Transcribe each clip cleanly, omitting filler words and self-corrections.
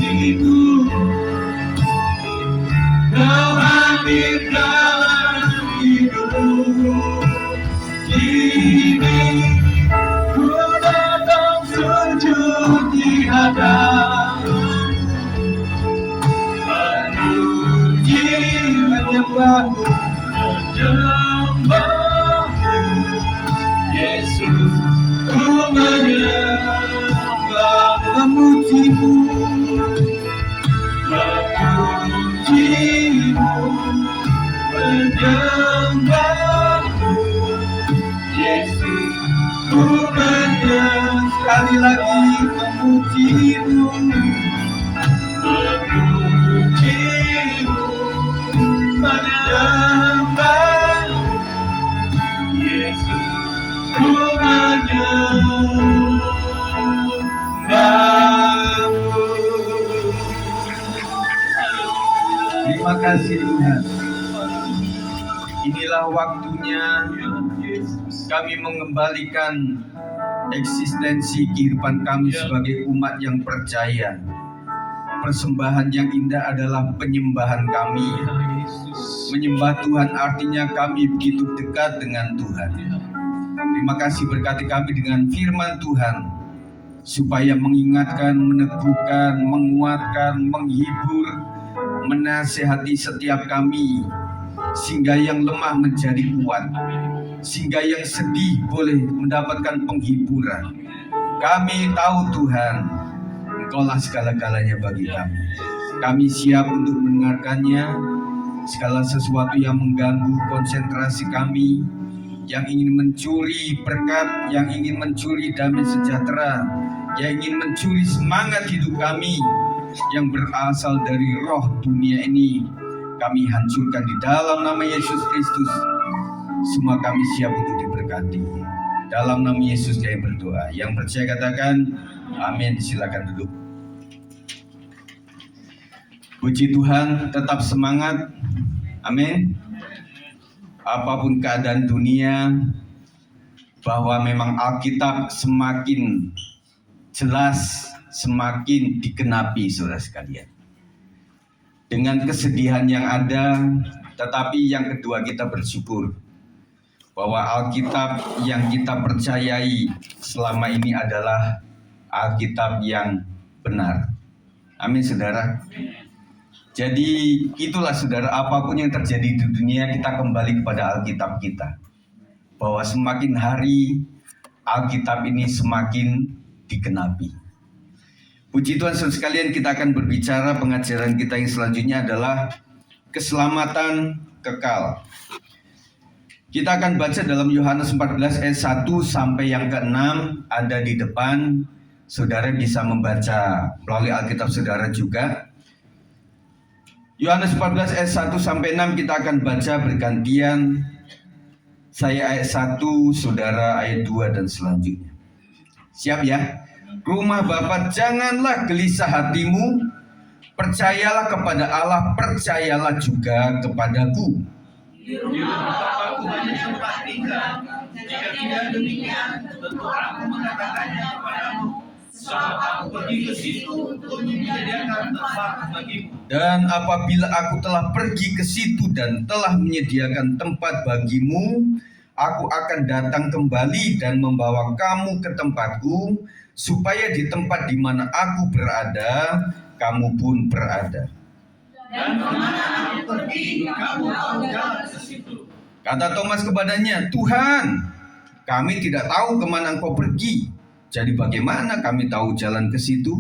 Ibu, Kau hadir dalam hidupku. Kini ku datang sujud di hadapan-Mu, memuji, menyembah-Mu, menyembah-Mu. Yesus, ku menyembah, memuji-Mu, memuji-Mu, menyembah-Mu. Yesus, ku menyembah, sekali lagi memuji-Mu, memuji-Mu, menyembah-Mu. Yesus, ku menyembah-Mu. Terima kasih Tuhan. Inilah waktunya kami mengembalikan eksistensi kehidupan kami sebagai umat yang percaya. Persembahan yang indah adalah penyembahan kami. Menyembah Tuhan artinya kami begitu dekat dengan Tuhan. Terima kasih, berkati kami dengan firman Tuhan, supaya mengingatkan, meneguhkan, menguatkan, menghibur, menasihati setiap kami, sehingga yang lemah menjadi kuat, sehingga yang sedih boleh mendapatkan penghiburan. Kami tahu Tuhan, Engkaulah segala-galanya bagi kami. Kami siap untuk mendengarkannya. Segala sesuatu yang mengganggu konsentrasi kami, yang ingin mencuri berkat, yang ingin mencuri damai sejahtera, yang ingin mencuri semangat hidup kami, yang berasal dari roh dunia ini, kami hancurkan di dalam nama Yesus Kristus. Semua kami siap untuk diberkati. Dalam nama Yesus kami berdoa. Yang percaya katakan amin. Silakan duduk. Puji Tuhan, tetap semangat. Amin. Apapun keadaan dunia, bahwa memang Alkitab semakin jelas, semakin digenapi, saudara sekalian. Dengan kesedihan yang ada, tetapi yang kedua kita bersyukur bahwa Alkitab yang kita percayai selama ini adalah Alkitab yang benar. Amin, saudara. Jadi itulah saudara, apapun yang terjadi di dunia, kita kembali kepada Alkitab kita. Bahwa semakin hari Alkitab ini semakin digenapi. Puji Tuhan, saudara sekalian, kita akan berbicara, pengajaran kita yang selanjutnya adalah keselamatan kekal. Kita akan baca dalam Yohanes 14 ayat 1 sampai yang ke-6, ada di depan. Saudara bisa membaca melalui Alkitab saudara juga. Yohanes 14 ayat 1 sampai 6 kita akan baca bergantian. Saya ayat 1, saudara ayat 2 dan selanjutnya. Siap ya? Rumah Bapa, janganlah gelisah hatimu. Percayalah kepada Allah, percayalah juga kepadaku. Di rumah Bapa-Ku banyak tempat tinggal. Jika tidak demikian, tentu aku mengatakannya kepadamu. Sebab aku pergi ke situ untuk menyediakan tempat bagimu. Dan apabila aku telah pergi ke situ dan telah menyediakan tempat bagimu, aku akan datang kembali dan membawa kamu ke tempatku, supaya di tempat di mana aku berada, kamu pun berada. Dan kemana aku pergi, kamu tahu jalan ke situ. Kata Thomas kepadanya, Tuhan, kami tidak tahu kemana Engkau pergi. Jadi bagaimana kami tahu jalan ke situ?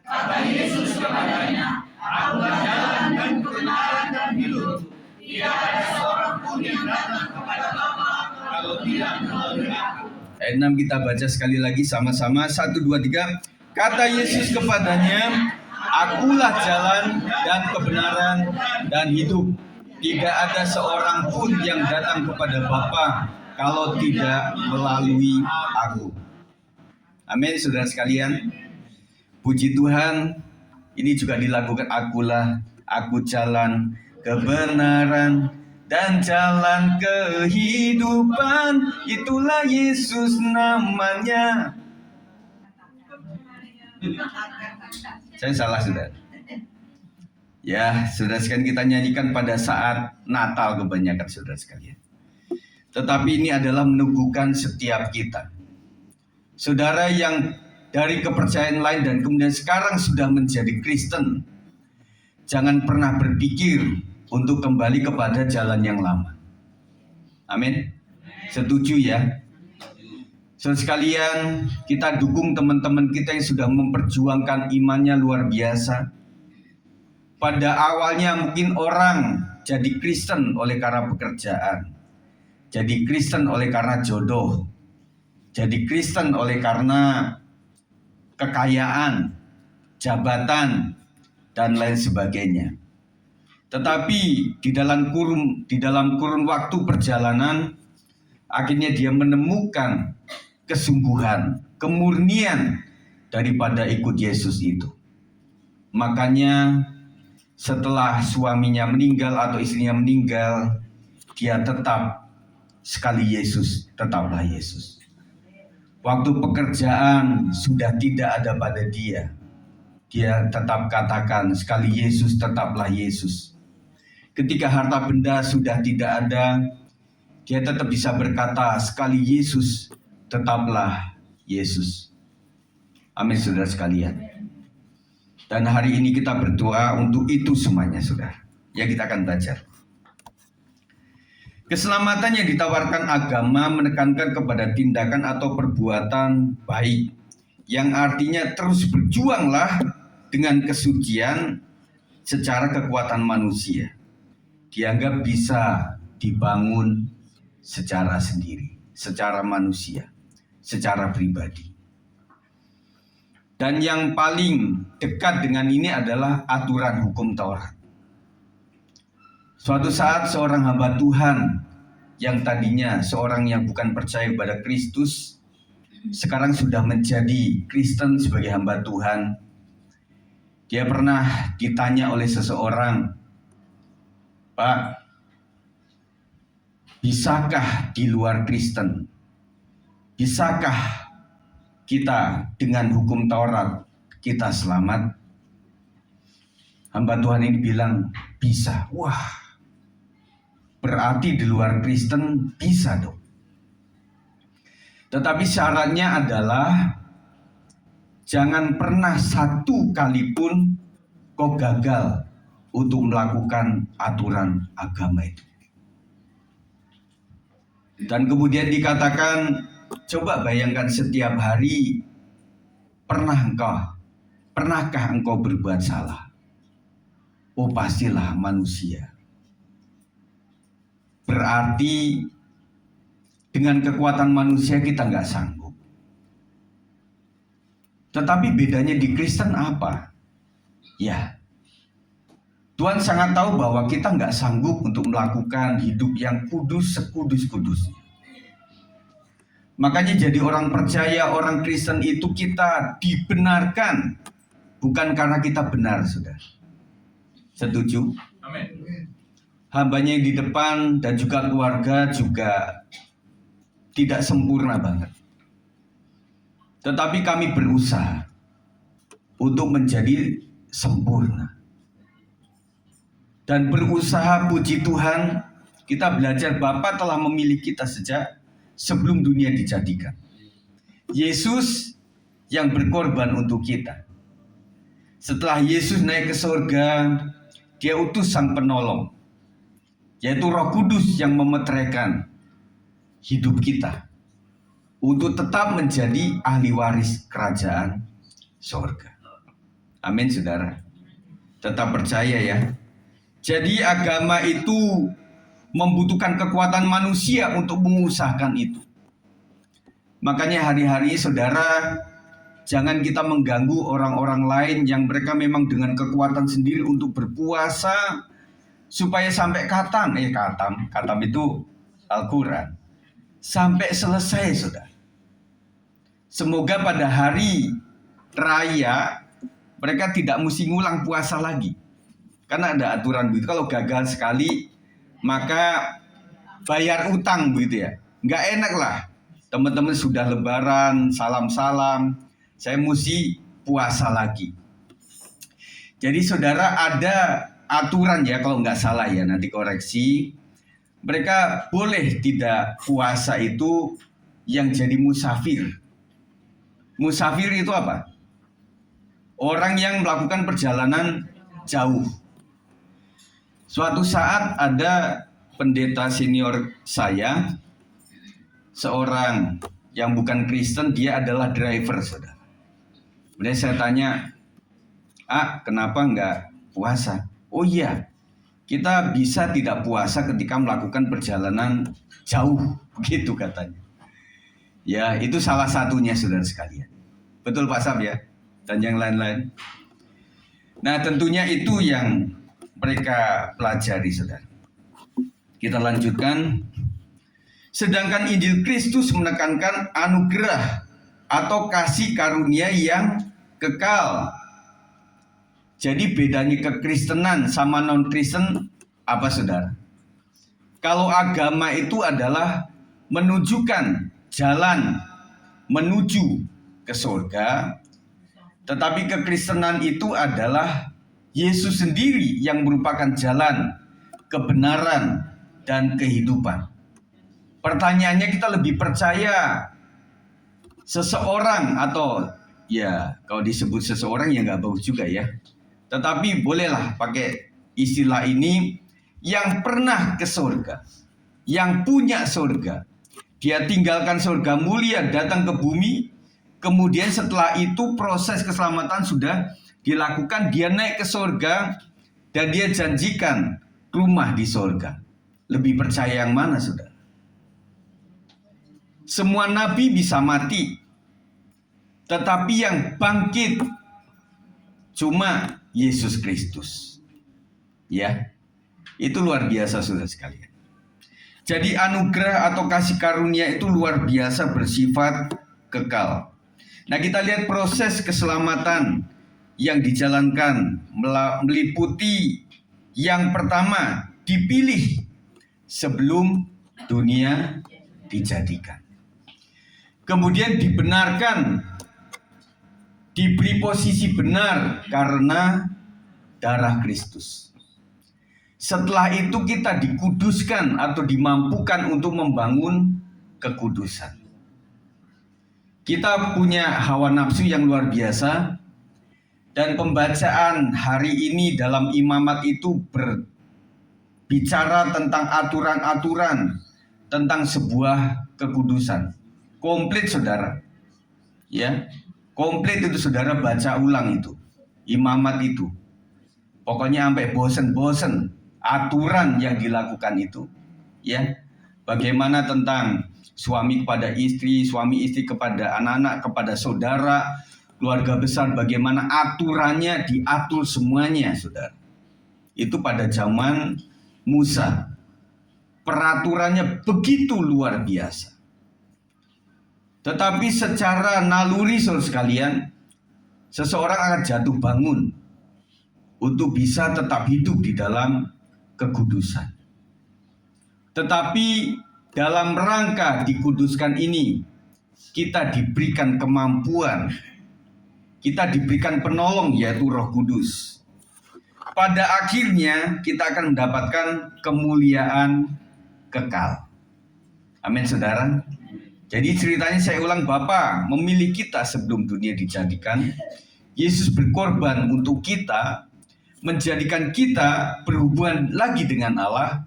Kata Yesus kepadanya, Akulah jalan dan kebenaran dan hidup. Tidak ada seorang pun yang datang kepada Bapa kalau tidak melalui aku. Ayat 6 kita baca sekali lagi sama-sama. 1, 2, 3. Kata Yesus kepadanya, Akulah jalan dan kebenaran dan hidup. Tidak ada seorang pun yang datang kepada Bapa kalau tidak melalui aku. Amin, saudara sekalian. Puji Tuhan, ini juga dilakukan akulah, aku jalan kebenaran dan jalan kehidupan. Itulah Yesus namanya. Saya salah, saudara. Ya, saudara sekalian, kita nyanyikan pada saat Natal kebanyakan, saudara sekalian. Tetapi ini adalah meneguhkan setiap kita. Saudara yang dari kepercayaan lain dan kemudian sekarang sudah menjadi Kristen, jangan pernah berpikir untuk kembali kepada jalan yang lama. Amin. Setuju ya? Saudara sekalian, kita dukung teman-teman kita yang sudah memperjuangkan imannya luar biasa. Pada awalnya mungkin orang jadi Kristen oleh karena pekerjaan, jadi Kristen oleh karena jodoh, jadi Kristen oleh karena kekayaan, jabatan, dan lain sebagainya. Tetapi di dalam kurun waktu perjalanan, akhirnya dia menemukan kesungguhan, kemurnian daripada ikut Yesus itu. Makanya setelah suaminya meninggal atau istrinya meninggal, dia tetap sekali Yesus, tetaplah Yesus. Waktu pekerjaan sudah tidak ada pada dia, dia tetap katakan sekali Yesus, tetaplah Yesus. Ketika harta benda sudah tidak ada, dia tetap bisa berkata sekali Yesus, tetaplah Yesus. Amin, saudara sekalian. Dan hari ini kita berdoa untuk itu semuanya, saudara. Ya, kita akan belajar. Keselamatan yang ditawarkan agama menekankan kepada tindakan atau perbuatan baik, yang artinya terus berjuanglah dengan kesucian secara kekuatan manusia. Dianggap bisa dibangun secara sendiri, secara manusia, secara pribadi. Dan yang paling dekat dengan ini adalah aturan hukum Taurat. Suatu saat seorang hamba Tuhan yang tadinya seorang yang bukan percaya kepada Kristus, sekarang sudah menjadi Kristen sebagai hamba Tuhan. Dia pernah ditanya oleh seseorang, "Pak, bisakah di luar Kristen? Bisakah kita dengan hukum Taurat kita selamat?" Hamba Tuhan ini bilang, bisa. Wah, berarti di luar Kristen bisa dong. Tetapi syaratnya adalah jangan pernah satu kali pun kau gagal untuk melakukan aturan agama itu. Dan kemudian dikatakan, coba bayangkan setiap hari, pernahkah engkau berbuat salah? Oh, pastilah manusia. Berarti dengan kekuatan manusia kita nggak sanggup. Tetapi bedanya di Kristen apa? Ya, Tuhan sangat tahu bahwa kita nggak sanggup untuk melakukan hidup yang kudus sekudus-kudusnya. Makanya jadi orang percaya, orang Kristen itu kita dibenarkan bukan karena kita benar, saudara. Setuju? Amin. Hambanya yang di depan dan juga keluarga juga tidak sempurna banget. Tetapi kami berusaha untuk menjadi sempurna. Dan berusaha, puji Tuhan, kita belajar Bapa telah memilih kita sejak sebelum dunia dijadikan. Yesus yang berkorban untuk kita. Setelah Yesus naik ke surga, dia utus sang penolong, yaitu Roh Kudus yang memeteraikan hidup kita untuk tetap menjadi ahli waris kerajaan surga. Amin, saudara. Tetap percaya ya. Jadi agama itu membutuhkan kekuatan manusia untuk mengusahakan itu. Makanya hari-hari saudara, jangan kita mengganggu orang-orang lain yang mereka memang dengan kekuatan sendiri untuk berpuasa supaya sampai khatam itu Al-Quran, sampai selesai, saudara. Semoga pada hari raya mereka tidak mesti ngulang puasa lagi. Karena ada aturan begitu, kalau gagal sekali maka bayar utang begitu ya. Nggak enak lah, teman-teman sudah lebaran, salam-salam, saya mesti puasa lagi. Jadi saudara, ada aturan ya, kalau nggak salah ya, nanti koreksi. Mereka boleh tidak puasa itu yang jadi musafir. Musafir itu apa? Orang yang melakukan perjalanan jauh. Suatu saat ada pendeta senior saya, seorang yang bukan Kristen, dia adalah driver, saudara. Kemudian saya tanya, kenapa nggak puasa? Oh iya, kita bisa tidak puasa ketika melakukan perjalanan jauh, begitu katanya. Ya, itu salah satunya, saudara sekalian. Betul Pak Sab ya? Dan yang lain-lain. Nah, tentunya itu yang mereka pelajari, saudara. Kita lanjutkan. Sedangkan Injil Kristus menekankan anugerah atau kasih karunia yang kekal. Jadi bedanya kekristenan sama non-Kristen apa, saudara? Kalau agama itu adalah menunjukkan jalan menuju ke surga, tetapi kekristenan itu adalah Yesus sendiri yang merupakan jalan, kebenaran, dan kehidupan. Pertanyaannya, kita lebih percaya seseorang atau ya kalau disebut seseorang ya nggak bagus juga ya. Tetapi bolehlah pakai istilah ini, yang pernah ke surga, yang punya surga. Dia tinggalkan surga mulia, datang ke bumi. Kemudian setelah itu proses keselamatan sudah dilakukan. Dia naik ke surga dan dia janjikan rumah di surga. Lebih percaya yang mana, saudara? Semua nabi bisa mati, tetapi yang bangkit cuma Yesus Kristus. Ya, itu luar biasa, saudara sekalian. Jadi anugerah atau kasih karunia itu luar biasa, bersifat kekal. Nah, kita lihat proses keselamatan yang dijalankan meliputi yang pertama, dipilih sebelum dunia dijadikan. Kemudian dibenarkan, diberi posisi benar karena darah Kristus. Setelah itu kita dikuduskan atau dimampukan untuk membangun kekudusan. Kita punya hawa nafsu yang luar biasa, dan pembacaan hari ini dalam imamat itu berbicara tentang aturan-aturan tentang sebuah kekudusan. Komplit, saudara. Ya, komplit itu saudara baca ulang itu, imamat itu. Pokoknya sampai bosen-bosen aturan yang dilakukan itu, ya. Bagaimana tentang suami kepada istri, suami istri kepada anak-anak, kepada saudara, keluarga besar, bagaimana aturannya diatur semuanya, saudara. Itu pada zaman Musa. Peraturannya begitu luar biasa. Tetapi secara naluri, saudara sekalian, seseorang akan jatuh bangun untuk bisa tetap hidup di dalam kekudusan. Tetapi dalam rangka dikuduskan ini, kita diberikan kemampuan, kita diberikan penolong, yaitu Roh Kudus. Pada akhirnya kita akan mendapatkan kemuliaan kekal. Amin, saudara. Jadi ceritanya saya ulang, Bapa memilih kita sebelum dunia dijadikan. Yesus berkorban untuk kita, menjadikan kita berhubungan lagi dengan Allah.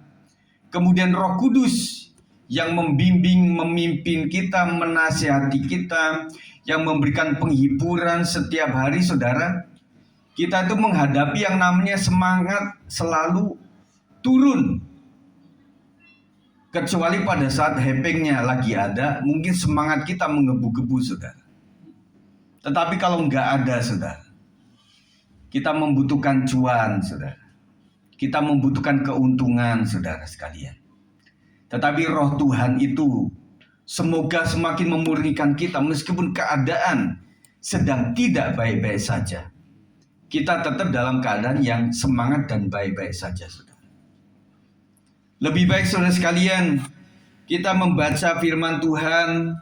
Kemudian Roh Kudus yang membimbing, memimpin kita, menasihati kita, yang memberikan penghiburan setiap hari, saudara. Kita itu menghadapi yang namanya semangat selalu turun. Kecuali pada saat happeningnya lagi ada, mungkin semangat kita menggebu-gebu, saudara. Tetapi kalau nggak ada, saudara, kita membutuhkan cuan, saudara. Kita membutuhkan keuntungan, saudara sekalian. Tetapi Roh Tuhan itu semoga semakin memurnikan kita, meskipun keadaan sedang tidak baik-baik saja. Kita tetap dalam keadaan yang semangat dan baik-baik saja, saudara. Lebih baik, saudara sekalian, kita membaca firman Tuhan,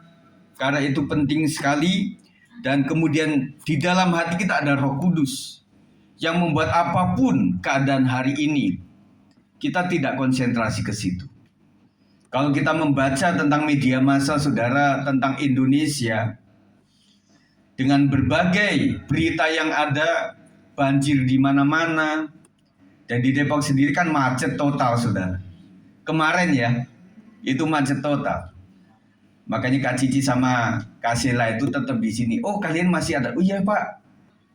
karena itu penting sekali. Dan kemudian di dalam hati kita ada Roh Kudus yang membuat apapun keadaan hari ini, kita tidak konsentrasi ke situ. Kalau kita membaca tentang media massa, saudara, tentang Indonesia, dengan berbagai berita yang ada, banjir di mana-mana, dan di Depok sendiri kan macet total, saudara. Kemarin ya, itu macet total. Makanya Kak Cici sama Kak Sela itu tetap di sini. Oh, kalian masih ada? Oh iya Pak,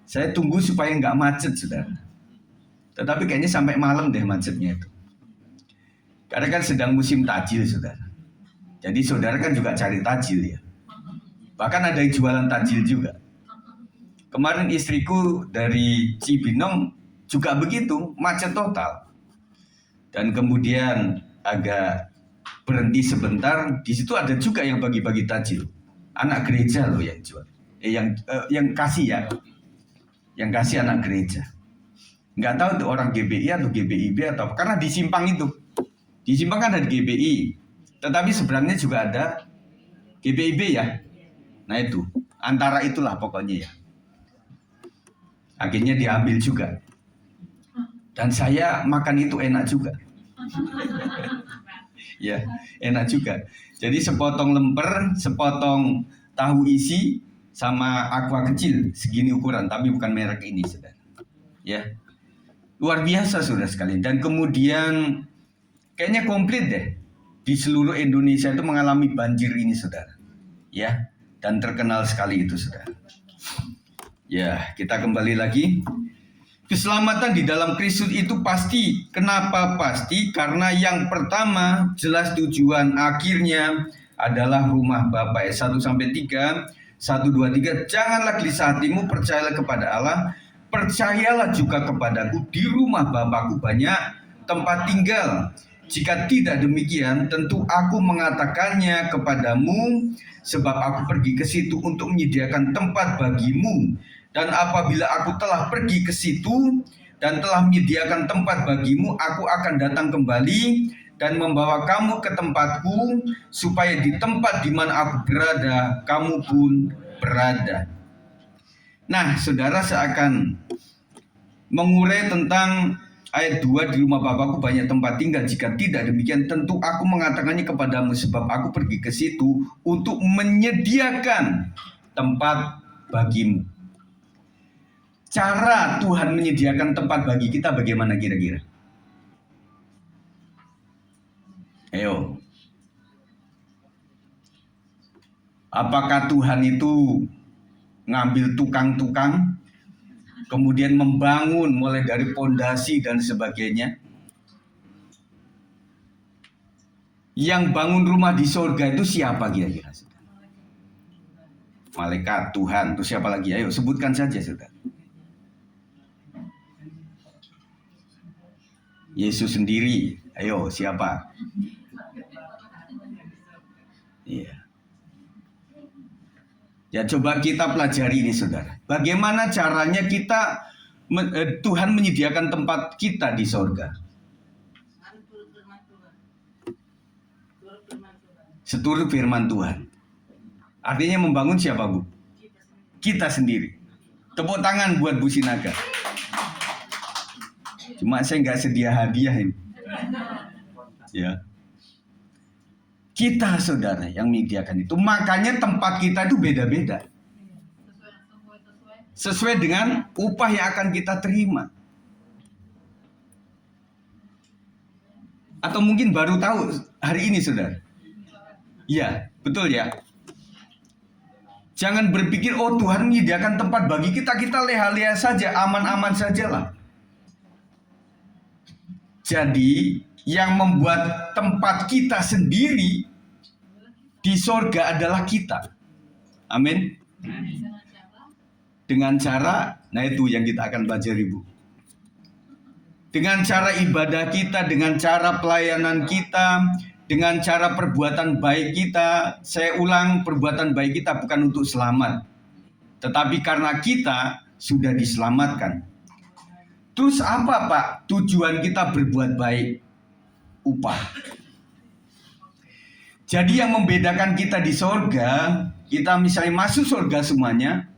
saya tunggu supaya nggak macet, saudara. Tetapi kayaknya sampai malam deh macetnya itu. Karena kan sedang musim tajil, saudara. Jadi saudara kan juga cari tajil ya. Bahkan ada yang jualan tajil juga. Kemarin istriku dari Cibinong juga begitu, macet total. Dan kemudian agak berhenti sebentar, di situ ada juga yang bagi-bagi tajil. Anak gereja loh yang jual. Yang kasih ya. Yang kasih anak gereja. Nggak tahu itu orang GBI atau GBIB atau karena di Simpang itu. Di Simpang kan ada GBI. Tetapi sebenarnya juga ada GBIB ya. Nah itu, antara itulah pokoknya ya. Akhirnya diambil juga. Dan saya makan itu enak juga. Ya, enak juga. Jadi sepotong lemper, sepotong tahu isi, sama aqua kecil, segini ukuran, tapi bukan merek ini, saudara. Ya, luar biasa, saudara sekalian. Dan kemudian kayaknya komplit deh. Di seluruh Indonesia itu mengalami banjir ini, saudara. Ya, dan terkenal sekali itu, saudara. Ya, kita kembali lagi. Keselamatan di dalam Kristus itu pasti. Kenapa pasti? Karena yang pertama, jelas tujuan akhirnya adalah rumah Bapa. 1-3, 1-2-3. Janganlah gelisah hatimu, percayalah kepada Allah, percayalah juga kepadaku. Di rumah Bapakku banyak tempat tinggal. Jika tidak demikian, tentu aku mengatakannya kepadamu, sebab aku pergi ke situ untuk menyediakan tempat bagimu. Dan apabila aku telah pergi ke situ dan telah menyediakan tempat bagimu, aku akan datang kembali dan membawa kamu ke tempatku, supaya di tempat di mana aku berada, kamu pun berada. Nah, saudara, saya akan mengurai tentang ayat 2, di rumah Bapakku banyak tempat tinggal. Jika tidak demikian, tentu aku mengatakannya kepadamu, sebab aku pergi ke situ untuk menyediakan tempat bagimu. Cara Tuhan menyediakan tempat bagi kita bagaimana kira-kira? Ayo. Apakah Tuhan itu ngambil tukang-tukang, kemudian membangun mulai dari pondasi dan sebagainya? Yang bangun rumah di surga itu siapa kira-kira? Malaikat, Tuhan, itu siapa lagi? Ayo sebutkan saja, saudara. Yesus sendiri. Ayo, siapa? Iya. Ya, coba kita pelajari ini, saudara. Bagaimana caranya Tuhan menyediakan tempat kita di sorga? Seturut firman Tuhan. Artinya membangun siapa, Bu? Kita sendiri. Tepuk tangan buat Bu Sinaga. Cuma saya nggak sedia hadiah ini. Ya. Kita, saudara, yang menyediakan itu. Makanya tempat kita itu beda-beda. Sesuai dengan upah yang akan kita terima. Atau mungkin baru tahu hari ini, saudara. Ya, betul ya. Jangan berpikir, oh Tuhan menyediakan tempat bagi kita, kita leha-leha saja, aman-aman sajalah. Jadi, yang membuat tempat kita sendiri di sorga adalah kita. Amin. Dengan cara, nah itu yang kita akan pelajari, Bu. Dengan cara ibadah kita, dengan cara pelayanan kita, dengan cara perbuatan baik kita. Saya ulang, perbuatan baik kita bukan untuk selamat, tetapi karena kita sudah diselamatkan. Terus apa, Pak, tujuan kita berbuat baik? Upah. Jadi yang membedakan kita di sorga, kita misalnya masuk sorga semuanya,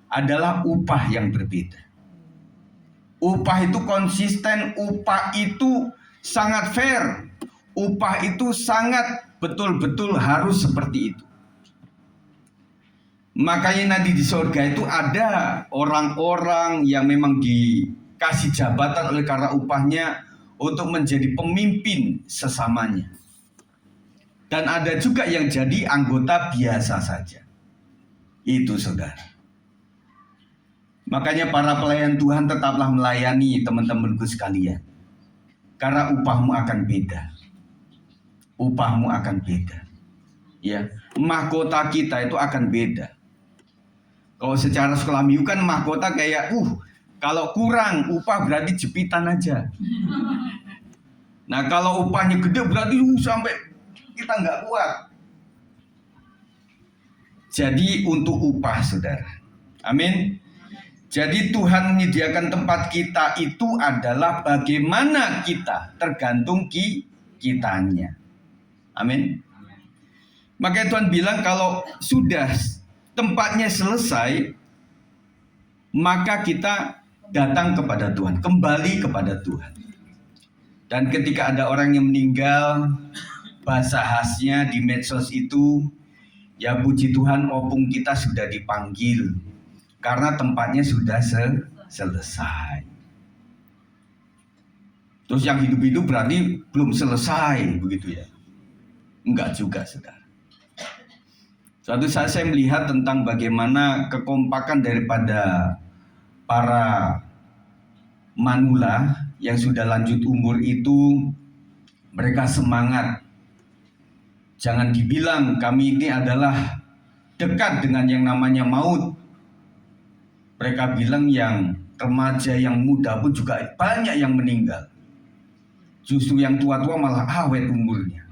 adalah upah yang berbeda. Upah itu konsisten, upah itu sangat fair, upah itu sangat betul-betul harus seperti itu. Makanya nanti di surga itu ada orang-orang yang memang dikasih jabatan oleh karena upahnya untuk menjadi pemimpin sesamanya. Dan ada juga yang jadi anggota biasa saja. Itu saudara. Makanya para pelayan Tuhan tetaplah melayani teman-temanku sekalian. Karena upahmu akan beda. Upahmu akan beda. Ya, mahkota kita itu akan beda. Kalau secara sekolah minggu kan mahkota kayak kalau kurang upah berarti jepitan aja. Nah kalau upahnya gede berarti sampai kita nggak kuat. Jadi untuk upah saudara. Amin. Jadi Tuhan menyediakan tempat kita itu adalah bagaimana kita, tergantung kitanya. Amin. Makanya Tuhan bilang kalau sudah tempatnya selesai, maka kita datang kepada Tuhan, kembali kepada Tuhan. Dan ketika ada orang yang meninggal, bahasa khasnya di medsos itu, ya puji Tuhan opung kita sudah dipanggil. Karena tempatnya sudah selesai. Terus yang hidup-hidup berarti belum selesai, begitu ya? Enggak juga, saudara. Suatu saat saya melihat tentang bagaimana kekompakan daripada para manula yang sudah lanjut umur itu, mereka semangat. Jangan dibilang kami ini adalah dekat dengan yang namanya maut. Mereka bilang yang remaja, yang muda pun juga banyak yang meninggal. Justru yang tua-tua malah awet umurnya.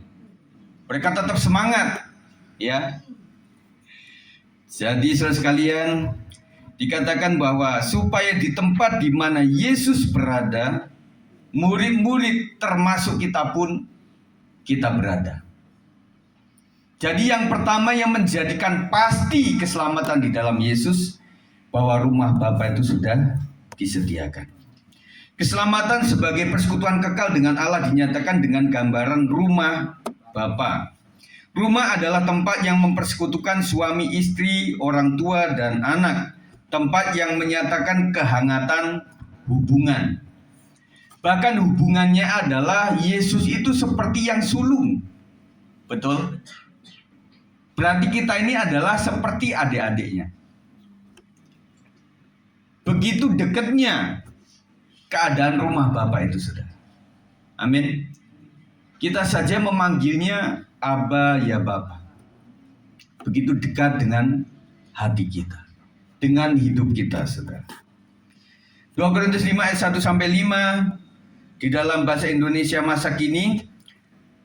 Mereka tetap semangat, ya. Jadi saudara sekalian, dikatakan bahwa supaya di tempat di mana Yesus berada, murid-murid termasuk kita pun kita berada. Jadi yang pertama yang menjadikan pasti keselamatan di dalam Yesus, bahwa rumah Bapa itu sudah disediakan. Keselamatan sebagai persekutuan kekal dengan Allah dinyatakan dengan gambaran rumah Bapa. Rumah adalah tempat yang mempersekutukan suami istri, orang tua dan anak. Tempat yang menyatakan kehangatan hubungan. Bahkan hubungannya adalah Yesus itu seperti yang sulung. Betul? Berarti kita ini adalah seperti adik-adiknya. Begitu dekatnya keadaan rumah Bapa itu, saudara. Amin. Kita saja memanggilnya Aba ya Bapa. Begitu dekat dengan hati kita, dengan hidup kita, saudara. 2 Korintus 5 ayat 1 sampai 5 di dalam bahasa Indonesia masa kini,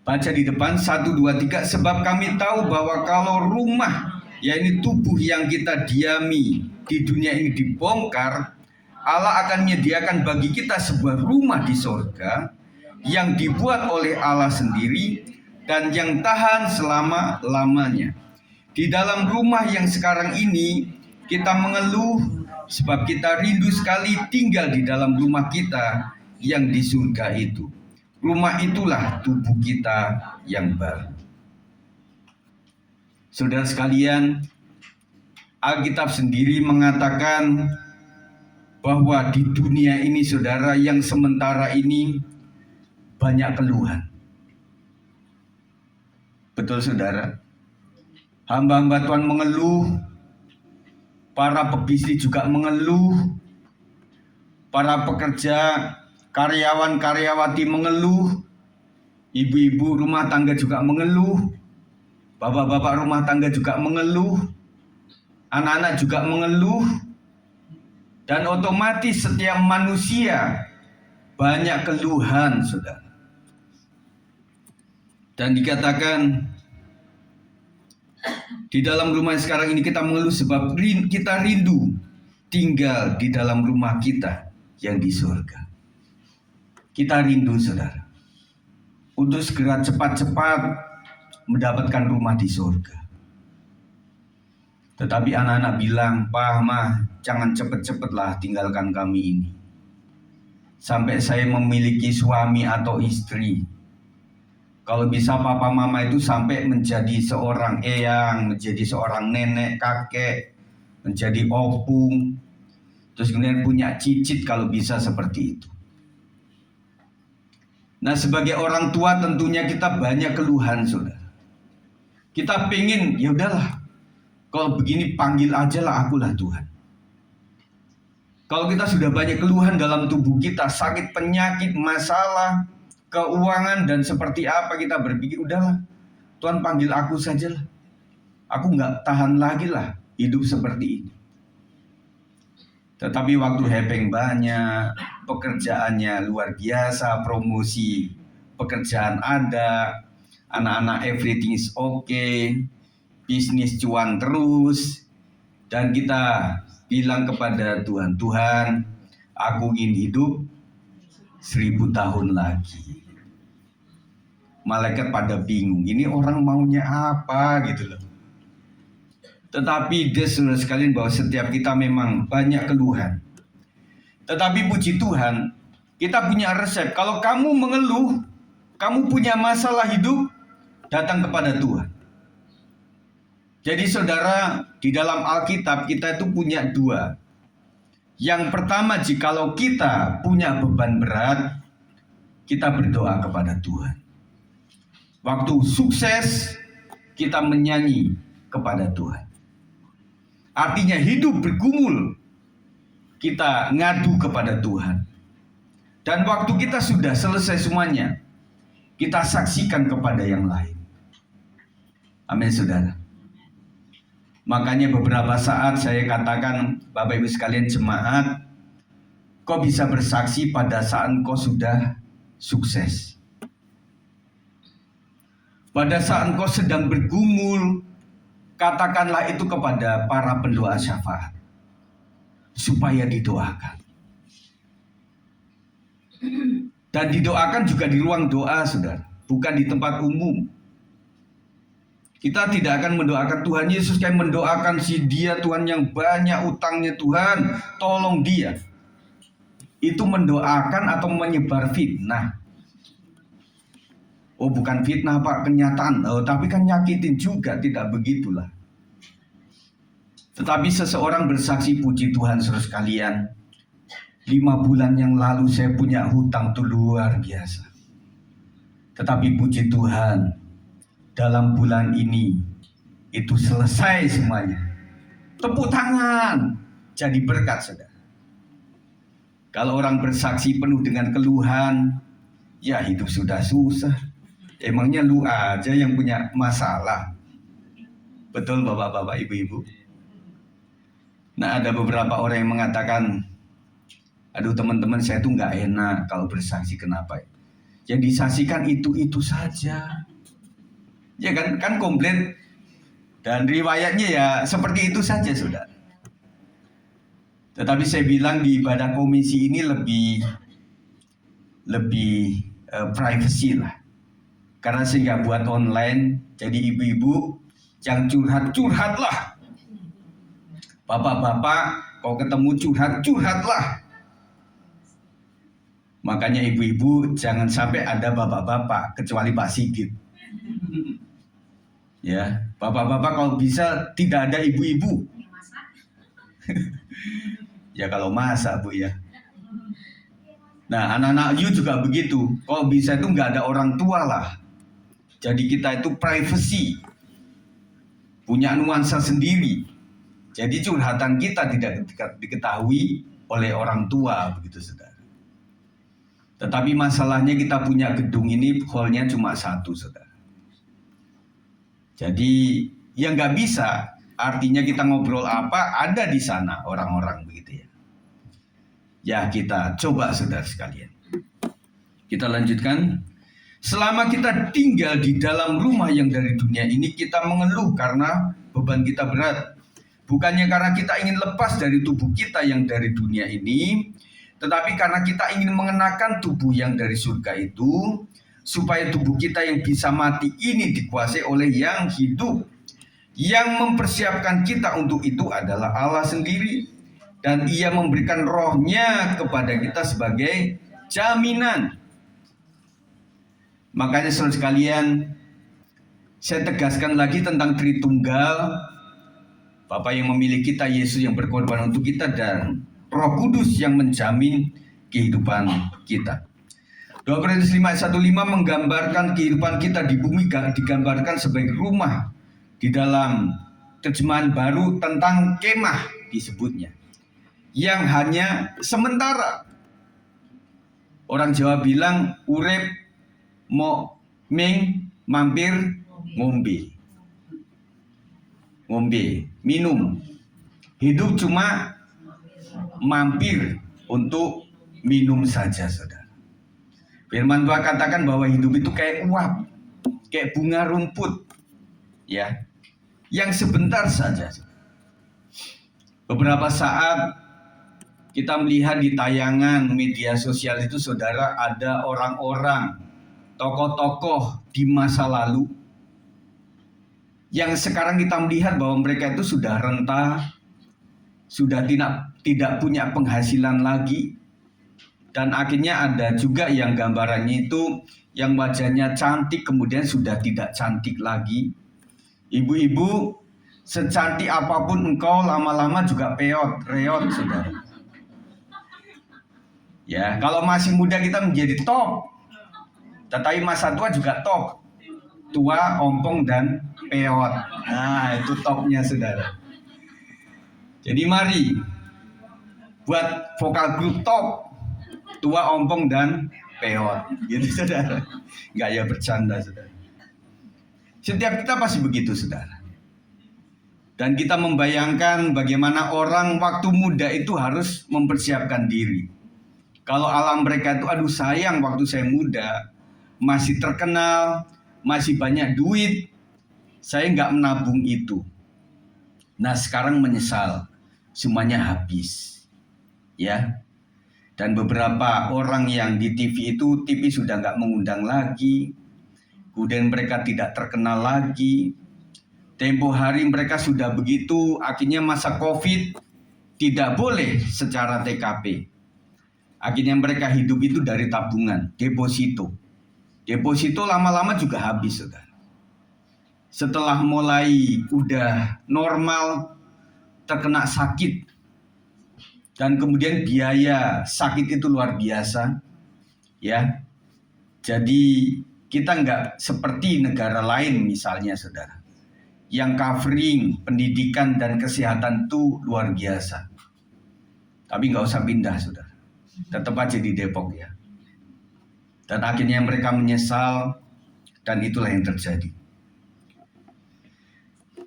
baca di depan 1 2 3. Sebab kami tahu bahwa kalau rumah, yaitu tubuh yang kita diami di dunia ini dibongkar, Allah akan menyediakan bagi kita sebuah rumah di sorga yang dibuat oleh Allah sendiri dan yang tahan selama-lamanya. Di dalam rumah yang sekarang ini kita mengeluh sebab kita rindu sekali tinggal di dalam rumah kita yang di surga itu. Rumah itulah tubuh kita yang baru. Saudara sekalian, Alkitab sendiri mengatakan bahwa di dunia ini, saudara, yang sementara ini banyak keluhan. Betul, saudara? Hamba-hamba Tuhan mengeluh, para pebisnis juga mengeluh, para pekerja, karyawan-karyawati mengeluh, ibu-ibu rumah tangga juga mengeluh, bapak-bapak rumah tangga juga mengeluh, anak-anak juga mengeluh, dan otomatis setiap manusia banyak keluhan, saudara. Dan dikatakan di dalam rumah sekarang ini kita mengeluh sebab kita rindu tinggal di dalam rumah kita yang di surga. Kita rindu, saudara, untuk segera cepat-cepat mendapatkan rumah di surga. Tetapi anak-anak bilang, "Pak, Mah, jangan cepet-cepet lah tinggalkan kami ini. sampai saya memiliki suami atau istri. Kalau bisa papa mama itu sampai menjadi seorang eyang, menjadi seorang nenek, kakek, menjadi opung, terus kemudian punya cicit kalau bisa seperti itu. Nah, sebagai orang tua tentunya kita banyak keluhan, saudara. Kita pengen, ya udahlah, kalau begini panggil aja lah akulah Tuhan. Kalau kita sudah banyak keluhan dalam tubuh kita, sakit, penyakit, masalah, keuangan, dan seperti apa, kita berpikir, udahlah, Tuhan panggil aku sajalah. Aku nggak tahan lagi lah hidup seperti ini. Tetapi waktu hepeng banyak, pekerjaannya luar biasa, promosi pekerjaan ada, anak-anak everything is okay, bisnis cuan terus, dan kita bilang kepada Tuhan, Tuhan, aku ingin hidup 1000 tahun lagi. Malaikat pada bingung, ini orang maunya apa gitu loh. Tetapi saudara sekalian, bahwa setiap kita memang banyak keluhan. Tetapi puji Tuhan, kita punya resep. Kalau kamu mengeluh, kamu punya masalah hidup, datang kepada Tuhan. Jadi saudara, di dalam Alkitab kita itu punya dua. Yang pertama, jikalau kita punya beban berat, kita berdoa kepada Tuhan. Waktu sukses, kita menyanyi kepada Tuhan. Artinya hidup bergumul, kita ngadu kepada Tuhan. Dan waktu kita sudah selesai semuanya, kita saksikan kepada yang lain. Amin, saudara. Makanya beberapa saat saya katakan, Bapak Ibu sekalian jemaat, kau bisa bersaksi pada saat kau sudah sukses. Pada saat kau sedang bergumul, katakanlah itu kepada para pendoa syafaat, supaya didoakan. Dan didoakan juga di ruang doa, saudara, bukan di tempat umum. Kita tidak akan mendoakan Tuhan Yesus kayak mendoakan si dia Tuhan yang banyak utangnya, Tuhan tolong dia. Itu mendoakan atau menyebar fitnah. Oh, bukan fitnah Pak, kenyataan. Oh, tapi kan nyakitin juga, tidak begitulah. Tetapi seseorang bersaksi, puji Tuhan saudara sekalian, 5 bulan yang lalu saya punya hutang tuh luar biasa. Tetapi puji Tuhan, dalam bulan ini itu selesai semuanya. Tepuk tangan, jadi berkat saudara. Kalau orang bersaksi penuh dengan keluhan, ya hidup sudah susah. Emangnya lu aja yang punya masalah. Betul bapak-bapak, ibu-ibu. Nah, ada beberapa orang yang mengatakan, aduh teman-teman, saya tuh nggak enak kalau bersaksi. Kenapa? Yang disaksikan itu saja. Ya kan komplit. Dan riwayatnya ya seperti itu saja, saudara. Tetapi saya bilang di ibadah komisi ini lebih privacy lah. Karena saya nggak buat online, jadi ibu-ibu yang curhatlah. Bapak-bapak, kalau ketemu curhatlah. Makanya ibu-ibu jangan sampai ada bapak-bapak, kecuali Pak Sigit. Ya, bapak-bapak kalau bisa tidak ada ibu-ibu. Ya kalau masak Bu ya. Nah, anak-anak you juga begitu. Kalau bisa itu nggak ada orang tua lah. Jadi kita itu privacy, punya nuansa sendiri. Jadi curhatan kita tidak diketahui oleh orang tua, begitu saudara. Tetapi masalahnya kita punya gedung ini, hallnya cuma 1, saudara. Jadi yang nggak bisa, artinya kita ngobrol apa, ada di sana orang-orang begitu ya. Ya kita coba saudara sekalian. Kita lanjutkan. Selama kita tinggal di dalam rumah yang dari dunia ini, kita mengeluh karena beban kita berat. Bukannya karena kita ingin lepas dari tubuh kita yang dari dunia ini, tetapi karena kita ingin mengenakan tubuh yang dari surga itu, supaya tubuh kita yang bisa mati ini dikuasai oleh yang hidup. Yang mempersiapkan kita untuk itu adalah Allah sendiri. Dan Ia memberikan rohnya kepada kita sebagai jaminan. Makanya saudara sekalian, saya tegaskan lagi tentang Tritunggal, Bapa yang memilih kita, Yesus yang berkorban untuk kita, dan Roh Kudus yang menjamin kehidupan kita. 2 Korintus 5:1-5 menggambarkan kehidupan kita di bumi, digambarkan sebagai rumah. Di dalam terjemahan baru tentang kemah disebutnya, yang hanya sementara. Orang Jawa bilang urip mo ming mampir ngombe. Ngombe, minum. Hidup cuma mampir untuk minum saja, saudara. Firman Tuhan katakan bahwa hidup itu kayak uap, kayak bunga rumput, ya, yang sebentar saja. Beberapa saat kita melihat di tayangan media sosial itu, saudara, ada orang-orang, tokoh-tokoh di masa lalu, yang sekarang kita melihat bahwa mereka itu sudah renta, sudah tidak punya penghasilan lagi. Dan akhirnya ada juga yang gambarannya itu yang wajahnya cantik kemudian sudah tidak cantik lagi. Ibu-ibu, secantik apapun engkau lama-lama juga reot, saudara. Ya, kalau masih muda kita menjadi top, tetapi masa tua juga top. Tua, ompong, dan peot. Nah, itu topnya, saudara. Jadi mari buat vokal grup top, tua, ompong, dan peot, gitu, saudara. Nggak ya, bercanda, saudara. Setiap kita pasti begitu, saudara. Dan kita membayangkan bagaimana orang waktu muda itu harus mempersiapkan diri. Kalau alam mereka itu, aduh sayang waktu saya muda, masih terkenal, masih banyak duit, saya nggak menabung itu. Nah sekarang menyesal, semuanya habis, ya. Dan beberapa orang yang di TV itu, TV sudah nggak mengundang lagi. Kemudian mereka tidak terkenal lagi. Tempo hari mereka sudah begitu, akhirnya masa COVID tidak boleh secara TKP. Akhirnya mereka hidup itu dari tabungan, deposito. Deposito lama-lama juga habis, saudara. Setelah mulai udah normal, terkena sakit. Dan kemudian biaya sakit itu luar biasa, ya. Jadi kita nggak seperti negara lain misalnya, saudara, yang covering pendidikan dan kesehatan itu luar biasa. Tapi nggak usah pindah, saudara, tetap aja di Depok, ya. Dan akhirnya mereka menyesal, dan itulah yang terjadi.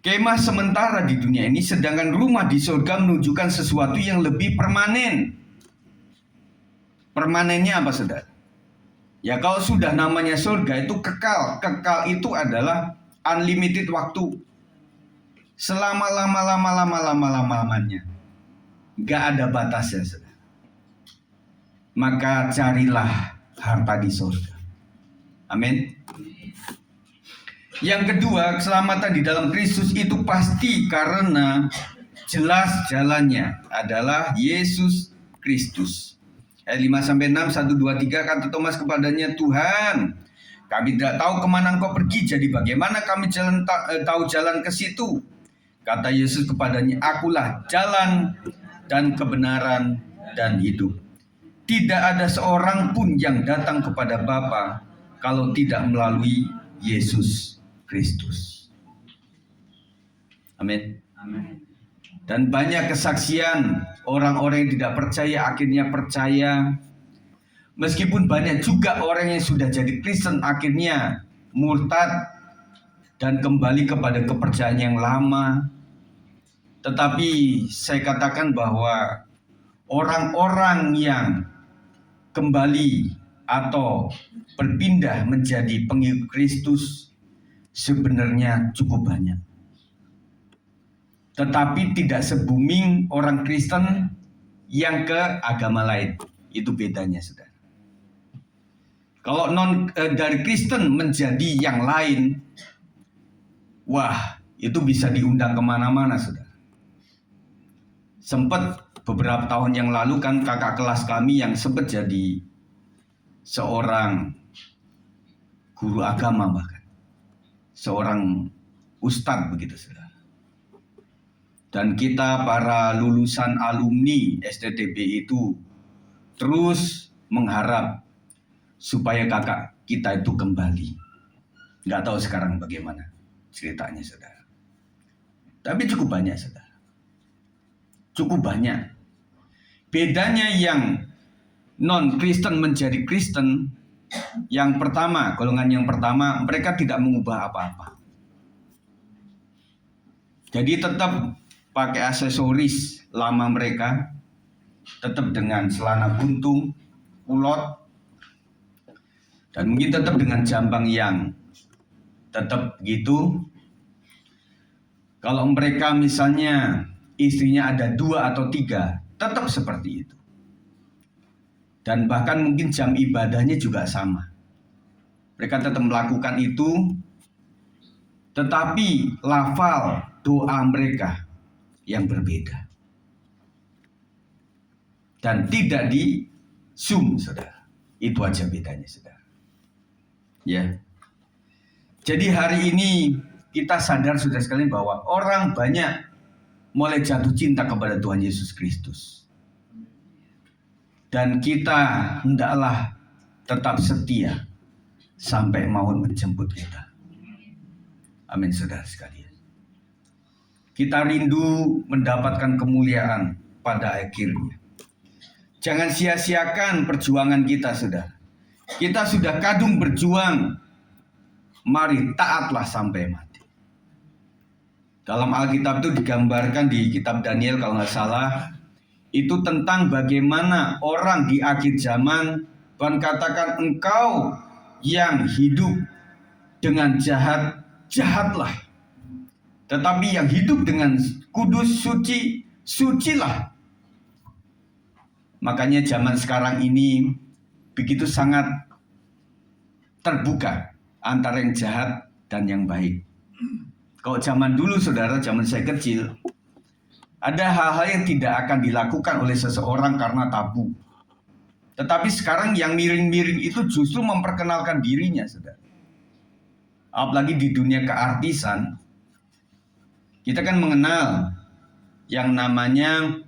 Kemah sementara di dunia ini, sedangkan rumah di surga menunjukkan sesuatu yang lebih permanen. Permanennya apa, saudara? Ya kalau sudah namanya surga itu kekal. Kekal itu adalah unlimited waktu. Selama-lamanya. Gak ada batasnya, saudara. Maka carilah harta di surga. Amin. Yang kedua, keselamatan di dalam Kristus itu pasti karena jelas jalannya adalah Yesus Kristus. Ayat 5-6, 1, 2, 3, kata Thomas kepadanya, Tuhan, kami tidak tahu kemana engkau pergi, jadi bagaimana kami tahu jalan ke situ? Kata Yesus kepadanya, akulah jalan dan kebenaran dan hidup. Tidak ada seorang pun yang datang kepada Bapa kalau tidak melalui Yesus Kristus. Amin. Dan banyak kesaksian orang-orang yang tidak percaya akhirnya percaya. Meskipun banyak juga orang yang sudah jadi Kristen akhirnya murtad dan kembali kepada kepercayaan yang lama. Tetapi saya katakan bahwa orang-orang yang kembali atau berpindah menjadi pengikut Kristus sebenarnya cukup banyak. Tetapi tidak se-booming orang Kristen yang ke agama lain. Itu bedanya, saudara. Kalau dari Kristen menjadi yang lain, wah, itu bisa diundang kemana-mana, saudara. Sempat beberapa tahun yang lalu kan kakak kelas kami yang sempat jadi seorang guru agama, bahkan seorang ustadz begitu saudara. Dan kita para lulusan alumni STTB itu terus mengharap supaya kakak kita itu kembali. Nggak tahu sekarang bagaimana ceritanya saudara. Tapi cukup banyak saudara. Cukup banyak. Bedanya yang non-Kristen menjadi Kristen, yang pertama, golongan yang pertama, mereka tidak mengubah apa-apa. Jadi tetap pakai aksesoris lama mereka, tetap dengan celana buntung, kulot, dan mungkin tetap dengan jambang yang tetap gitu. Kalau mereka misalnya istrinya ada 2 atau 3, tetap seperti itu. Dan bahkan mungkin jam ibadahnya juga sama. Mereka tetap melakukan itu, tetapi lafal doa mereka yang berbeda. Dan tidak di Zoom, saudara. Itu aja bedanya, saudara. Ya. Jadi hari ini kita sadar sudah sekali bahwa orang banyak mulai jatuh cinta kepada Tuhan Yesus Kristus. Dan kita hendaklah tetap setia sampai maut menjemput kita. Amin saudara sekalian. Kita rindu mendapatkan kemuliaan pada akhirnya. Jangan sia-siakan perjuangan kita saudara. Kita sudah kadung berjuang. Mari taatlah sampai mati. Dalam Alkitab itu digambarkan di kitab Daniel kalau nggak salah, itu tentang bagaimana orang di akhir zaman, Tuhan katakan engkau yang hidup dengan jahat, jahatlah. Tetapi yang hidup dengan kudus, suci, sucilah. Makanya zaman sekarang ini begitu sangat terbuka antara yang jahat dan yang baik. Kalau zaman dulu saudara, zaman saya kecil, ada hal-hal yang tidak akan dilakukan oleh seseorang karena tabu. Tetapi sekarang yang miring-miring itu justru memperkenalkan dirinya, saudara. Apalagi di dunia keartisan, kita kan mengenal yang namanya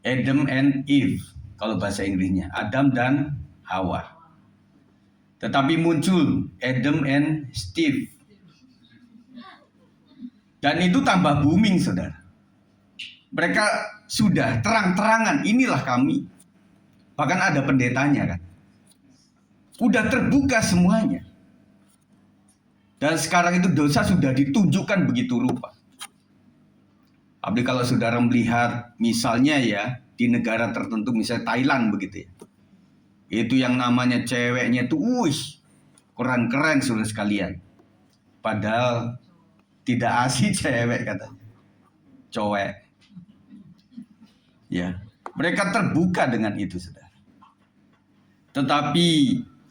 Adam and Eve, kalau bahasa Inggrisnya, Adam dan Hawa. Tetapi muncul Adam and Steve. Dan itu tambah booming, saudara. Mereka sudah terang-terangan, inilah kami. Bahkan ada pendetanya kan. Udah terbuka semuanya. Dan sekarang itu dosa sudah ditunjukkan begitu rupa. Apalagi kalau saudara melihat misalnya ya, di negara tertentu, misalnya Thailand begitu ya. Itu yang namanya ceweknya itu, keren-keren saudara sekalian. Padahal tidak asli cewek katanya, cowek. Ya, mereka terbuka dengan itu, saudara. Tetapi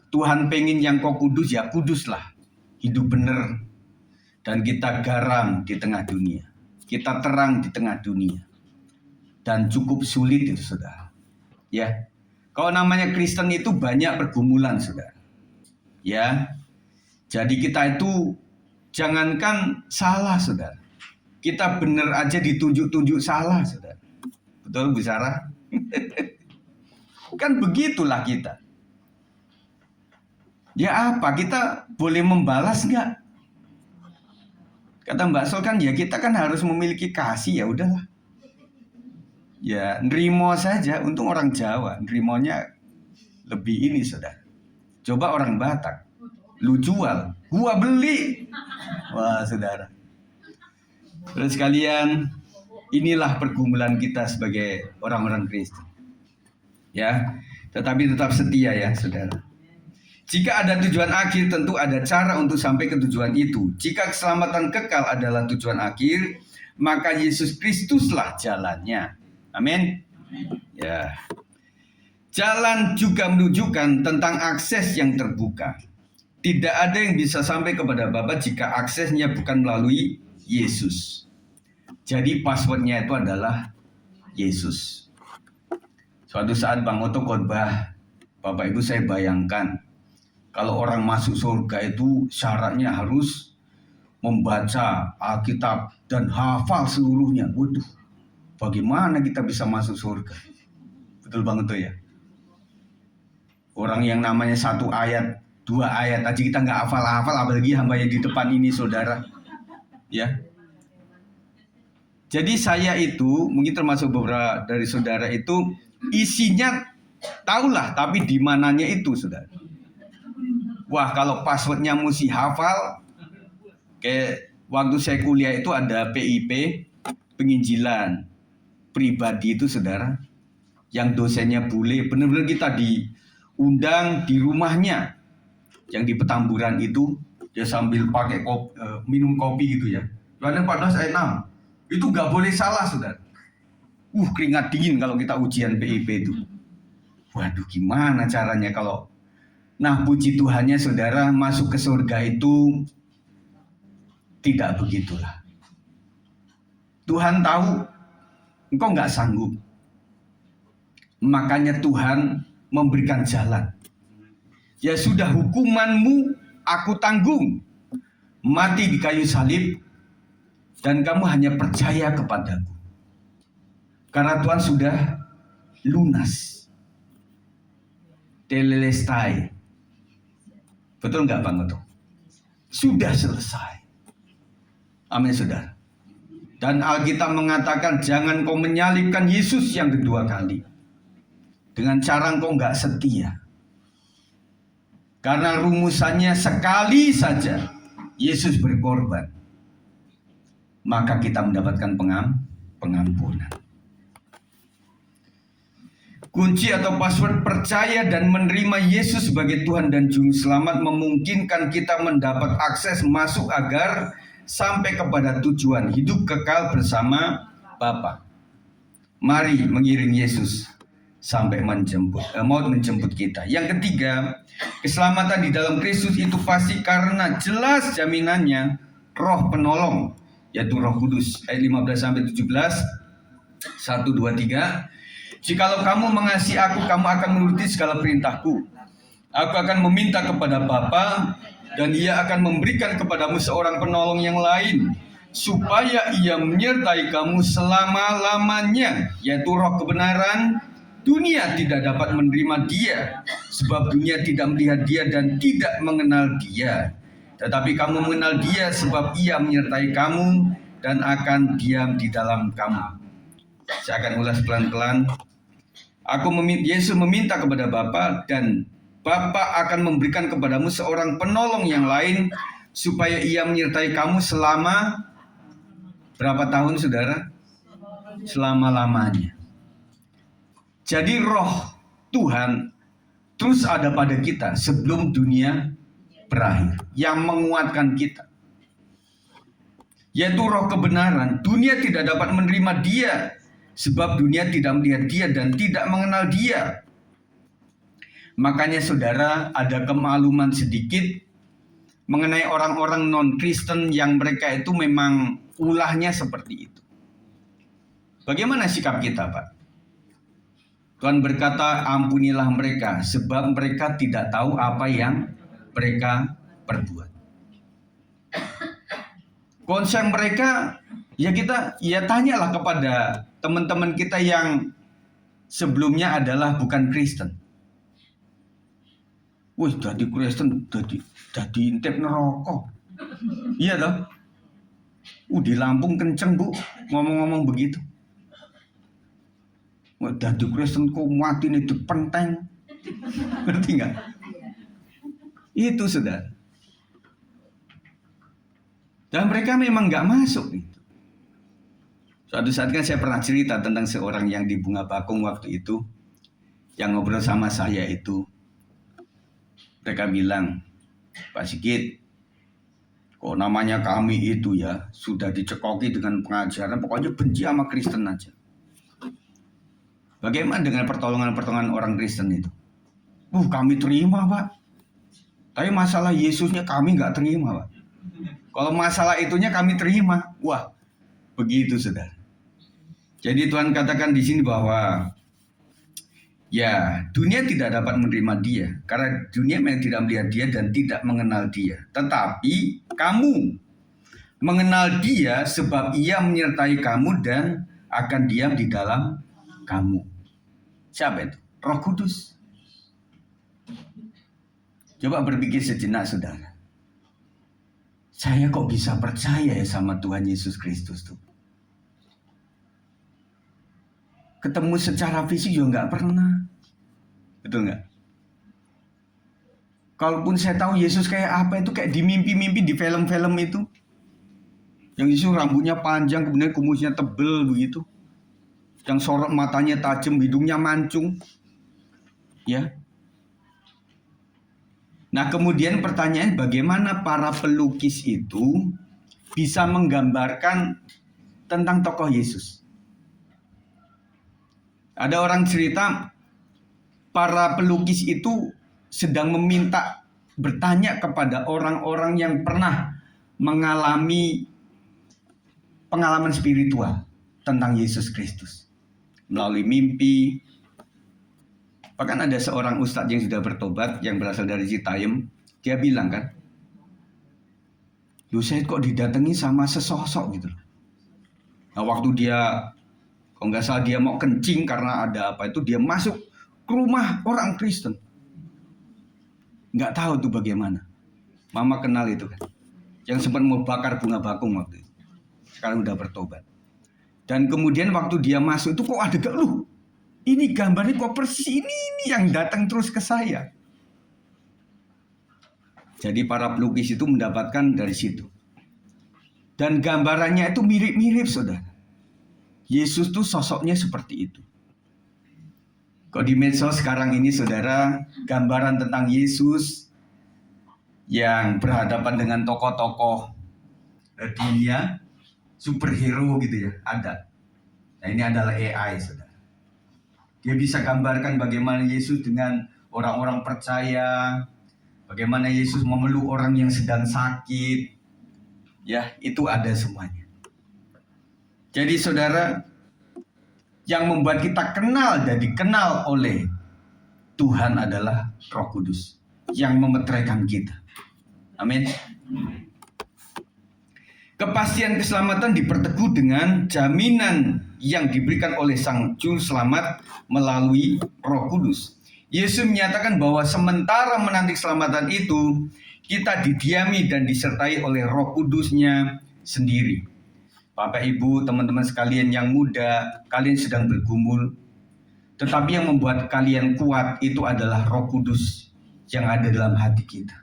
Tuhan pengen yang kau kudus, ya kuduslah, hidup benar, dan kita garam di tengah dunia, kita terang di tengah dunia, dan cukup sulit itu, saudara. Ya, kalau namanya Kristen itu banyak pergumulan, saudara. Ya, jadi kita itu jangankan salah, saudara. Kita benar aja ditunjuk-tunjuk salah, saudara. Betul, Bu Sarah? Kan begitulah kita. Ya apa, kita boleh membalas nggak? Kata Mbak Sol kan, ya kita kan harus memiliki kasih, ya udahlah. Ya, nerimo saja. Untung orang Jawa, nerimonya lebih ini, saudara. Coba orang Batak, lu jual, gua beli. Wah, saudara. Terus sekalian, inilah pergumulan kita sebagai orang-orang Kristen. Ya, tetapi tetap setia ya, saudara. Jika ada tujuan akhir, tentu ada cara untuk sampai ke tujuan itu. Jika keselamatan kekal adalah tujuan akhir, maka Yesus Kristuslah jalannya. Amin. Ya. Jalan juga menunjukkan tentang akses yang terbuka. Tidak ada yang bisa sampai kepada Bapa jika aksesnya bukan melalui Yesus. Jadi passwordnya itu adalah Yesus. Suatu saat Bang Oto khotbah Bapak Ibu, saya bayangkan kalau orang masuk surga itu syaratnya harus membaca Alkitab dan hafal seluruhnya. Waduh, bagaimana kita bisa masuk surga? Betul banget tuh ya. Orang yang namanya 1 ayat, 2 ayat aja kita nggak hafal-hafal, apalagi hamba yang di depan ini, saudara. Ya. Jadi saya itu, mungkin termasuk beberapa dari saudara itu, isinya tahulah, tapi di mananya itu, saudara. Wah, kalau passwordnya mesti hafal, kayak waktu saya kuliah itu ada PIP, penginjilan pribadi itu, saudara. Yang dosennya bule, benar-benar kita diundang di rumahnya. Yang di Petamburan itu, dia sambil pakai minum kopi gitu ya. Yohanes 14 ayat 6. Itu nggak boleh salah, saudara. Keringat dingin kalau kita ujian PIP itu. Waduh, gimana caranya kalau... Nah, puji Tuhannya, saudara, masuk ke surga itu tidak begitulah. Tuhan tahu engkau nggak sanggup. Makanya Tuhan memberikan jalan. Ya sudah, hukumanmu aku tanggung. Mati di kayu salib. Dan kamu hanya percaya kepadaku. Karena Tuhan sudah lunas. Telelestai. Betul nggak Bang Oto? Sudah selesai. Amin, saudara. Dan Alkitab mengatakan jangan kau menyalibkan Yesus yang kedua kali. Dengan cara engkau nggak setia. Karena rumusannya sekali saja Yesus berkorban, maka kita mendapatkan pengampunan. Kunci atau password percaya dan menerima Yesus sebagai Tuhan dan Juru Selamat memungkinkan kita mendapat akses masuk agar sampai kepada tujuan hidup kekal bersama Bapa. Mari mengiring Yesus sampai maut menjemput kita. Yang ketiga, keselamatan di dalam Kristus itu pasti karena jelas jaminannya Roh penolong, yaitu Roh Kudus. Ayat 15 sampai 17. 1, 2, 3. Jikalau kamu mengasihi aku, kamu akan menuruti segala perintahku. Aku akan meminta kepada Bapa, dan Ia akan memberikan kepadamu seorang penolong yang lain, supaya Ia menyertai kamu selama-lamanya, yaitu Roh kebenaran. Dunia tidak dapat menerima Dia, sebab dunia tidak melihat Dia dan tidak mengenal Dia. Tetapi kamu mengenal Dia, sebab Ia menyertai kamu dan akan diam di dalam kamu. Saya akan ulas pelan-pelan. Yesus meminta kepada Bapa, dan Bapa akan memberikan kepadamu seorang penolong yang lain, supaya Ia menyertai kamu selama berapa tahun, saudara? Selama-lamanya. Jadi Roh Tuhan terus ada pada kita sebelum dunia berakhir, yang menguatkan kita, yaitu Roh kebenaran. Dunia tidak dapat menerima Dia, sebab dunia tidak melihat Dia dan tidak mengenal Dia. Makanya saudara, ada kemaluman sedikit mengenai orang-orang non-Kristen yang mereka itu memang ulahnya seperti itu. Bagaimana sikap kita, Pak? Tuhan berkata, ampunilah mereka, sebab mereka tidak tahu apa yang mereka perbuat. Konsep mereka, ya tanyalah kepada teman-teman kita yang sebelumnya adalah bukan Kristen. Wih, jadi Kristen, jadi intip neraka. Iya toh? Di Lampung kenceng, Bu, ngomong-ngomong begitu. Dadi Kristen kok mati nih penteng. Ngerti nggak? Itu sudah. Dan mereka memang nggak masuk itu. Suatu saat kan saya pernah cerita tentang seorang yang di Bunga Bakung waktu itu, yang ngobrol sama saya itu. Mereka bilang, Pak Sigit, kok namanya kami itu ya sudah dicekoki dengan pengajaran, pokoknya benci sama Kristen aja. Bagaimana dengan pertolongan-pertolongan orang Kristen itu? Kami terima, Pak. Tapi masalah Yesusnya kami nggak terima, Pak. Kalau masalah itunya kami terima. Wah, begitu, saudara. Jadi Tuhan katakan di sini bahwa Ya, dunia tidak dapat menerima dia karena dunia memang tidak melihat dia dan tidak mengenal dia. Tetapi kamu mengenal dia sebab ia menyertai kamu dan akan diam di dalam kamu. Siapa itu? Roh Kudus. Coba berpikir sejenak, saudara. Saya kok bisa percaya ya sama Tuhan Yesus Kristus tuh? Ketemu secara fisik juga nggak pernah. Betul nggak? Kalaupun saya tahu Yesus kayak apa itu kayak di mimpi-mimpi di film-film itu. Yang Yesus rambutnya panjang, kemudian kumisnya tebel begitu. Yang sorot matanya tajam, hidungnya mancung. Ya. Nah, kemudian pertanyaan bagaimana para pelukis itu bisa menggambarkan tentang tokoh Yesus? Ada orang cerita para pelukis itu sedang bertanya kepada orang-orang yang pernah mengalami pengalaman spiritual tentang Yesus Kristus melalui mimpi. Bahkan ada seorang ustadz yang sudah bertobat yang berasal dari Citayam, dia bilang kan, "Loh, saya kok didatangi sama sesosok gitu." Nah, waktu dia, kalau nggak salah dia mau kencing karena ada apa itu, dia masuk ke rumah orang Kristen. Nggak tahu tuh bagaimana. Mama kenal itu kan, yang sempat mau bakar bunga bakung waktu itu. Sekarang udah bertobat. Dan kemudian waktu dia masuk itu kok ada loh, ini gambarnya kok persis ini yang datang terus ke saya. Jadi para pelukis itu mendapatkan dari situ. Dan gambarannya itu mirip-mirip, saudara. Yesus tuh sosoknya seperti itu. Kok di medsos sekarang ini, saudara, gambaran tentang Yesus yang berhadapan dengan tokoh-tokoh dunia, superhero gitu ya, ada. Nah, ini adalah AI, saudara. Dia bisa gambarkan bagaimana Yesus dengan orang-orang percaya, bagaimana Yesus memeluk orang yang sedang sakit. Ya, itu ada semuanya. Jadi saudara, yang membuat kita kenal dan dikenal oleh Tuhan adalah Roh Kudus yang memeteraikan kita. Amin. Kepastian keselamatan diperteguh dengan jaminan yang diberikan oleh Sang Juru Selamat melalui Roh Kudus. Yesus menyatakan bahwa sementara menanti keselamatan itu, kita didiami dan disertai oleh Roh Kudus-Nya sendiri. Bapak, Ibu, teman-teman sekalian yang muda, kalian sedang bergumul. Tetapi yang membuat kalian kuat itu adalah Roh Kudus yang ada dalam hati kita.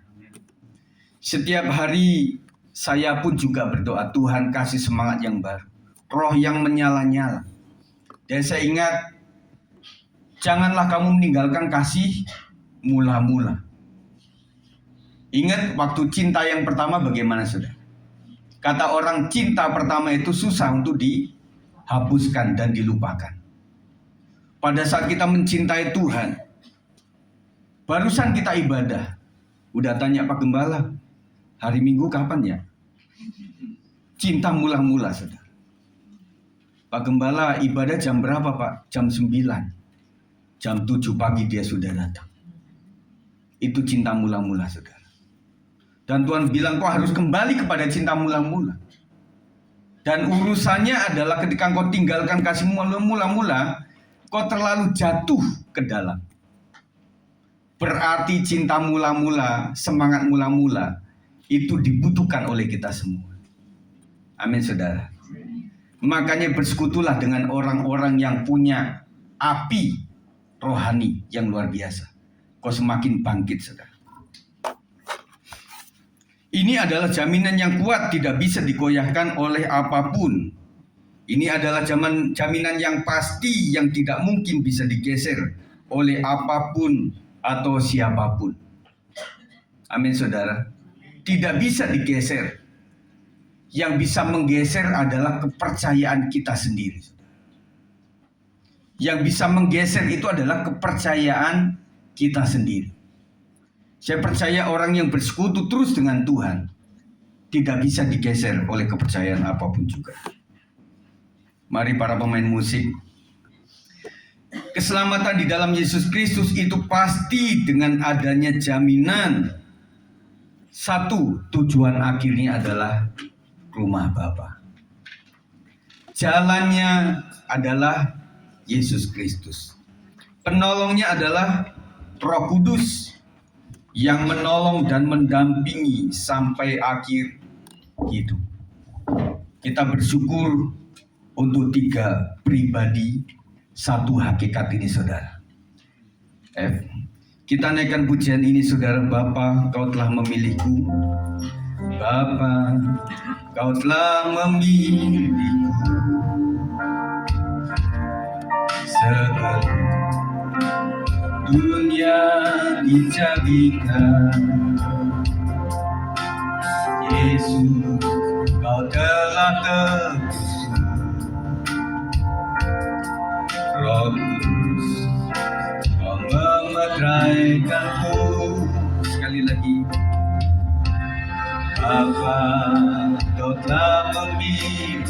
Setiap hari saya pun juga berdoa, Tuhan kasih semangat yang baru. Roh yang menyala-nyala. Dan saya ingat, janganlah kamu meninggalkan kasih mula-mula. Ingat waktu cinta yang pertama bagaimana, saudara? Kata orang, cinta pertama itu susah untuk dihapuskan dan dilupakan. Pada saat kita mencintai Tuhan, barusan kita ibadah, udah tanya Pak Gembala, hari Minggu kapan ya? Cinta mula-mula, saudara. Pak Gembala, ibadah jam berapa, Pak? Jam 9. Jam 7 pagi dia sudah datang. Itu cinta mula-mula, saudara. Dan Tuhan bilang kau harus kembali kepada cinta mula-mula. Dan urusannya adalah ketika kau tinggalkan kasih mula-mula, kau terlalu jatuh ke dalam. Berarti cinta mula-mula, semangat mula-mula, itu dibutuhkan oleh kita semua. Amin, saudara. Makanya bersekutulah dengan orang-orang yang punya api rohani yang luar biasa. Kau semakin bangkit, saudara. Ini adalah jaminan yang kuat, tidak bisa digoyahkan oleh apapun. Ini adalah jaminan yang pasti, yang tidak mungkin bisa digeser oleh apapun atau siapapun. Amin, saudara. Tidak bisa digeser. Yang bisa menggeser adalah kepercayaan kita sendiri. Yang bisa menggeser itu adalah kepercayaan kita sendiri. Saya percaya orang yang bersekutu terus dengan Tuhan tidak bisa digeser oleh kepercayaan apapun juga. Mari para pemain musik. Keselamatan di dalam Yesus Kristus itu pasti dengan adanya jaminan. Satu, tujuan akhirnya adalah rumah Bapa. Jalannya adalah Yesus Kristus. Penolongnya adalah Roh Kudus yang menolong dan mendampingi sampai akhir hidup. Kita bersyukur untuk 3 pribadi, 1 hakikat ini, saudara. F. Kita naikkan pujian ini, saudara. Bapa, Kau telah memilihku. Bapa, Kau telah memilihku. Sebelum dunia dijadikan, Yesus, Kau telah tebus. Roh Kudus, Kau memeteraikanku. Sekali lagi. Bapa, Kau telah memilih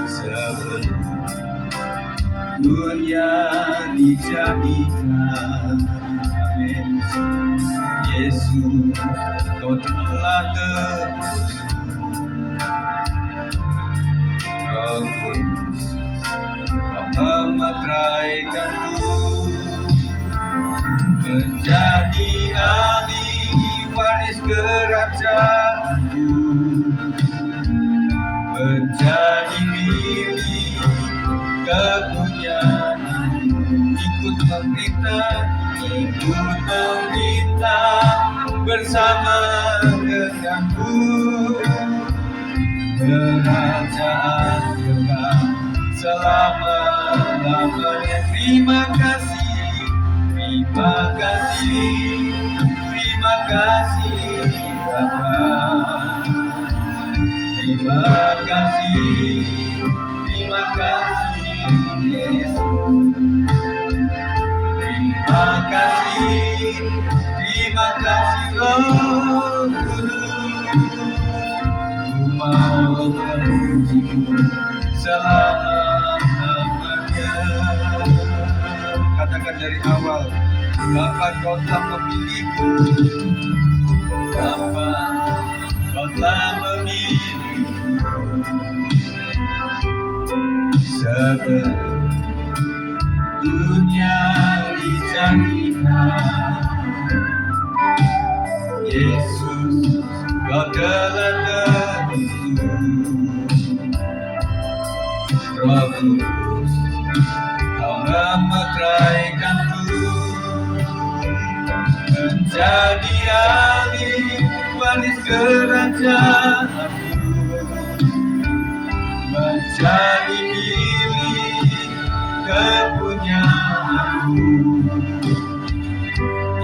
sebelum dunia dijadikan. Amin. Yesus, Kau telah tebus. Roh Kudus, Kau memeteraikanku menjadi ahli waris kerajaanmu, menjadi milik kepunyaanmu. Ikut memerintah bersama denganku, kerajaan kekal selama-lamanya. Terima kasih, terima kasih, terima kasih Bapa. Terima kasih, terima kasih Yesus. Terima kasih, terima kasih Roh Kudus. Ku mau memuji-Mu selama-lamanya. Katakan dari awal, Bapa, Kau telah memilihku. Bapa, Kau telah memilihku. Sebelum dunia dijadikan, Yesus, Kau telah tebus. Roh Kudus, Kau memeteraikanku menjadi ahli waris kerajaanmu, menjadi milik kepunyaanmu.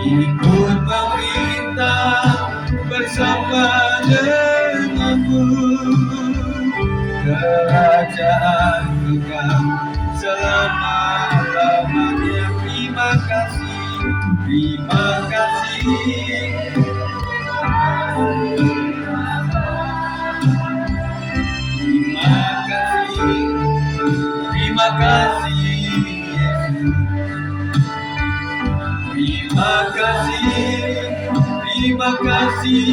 Ikut memerintah bersama denganmu, kerajaan kekal selama-lamanya. Terima kasih, terima kasih. Terima kasih, terima kasih Yesus. Terima kasih, terima kasih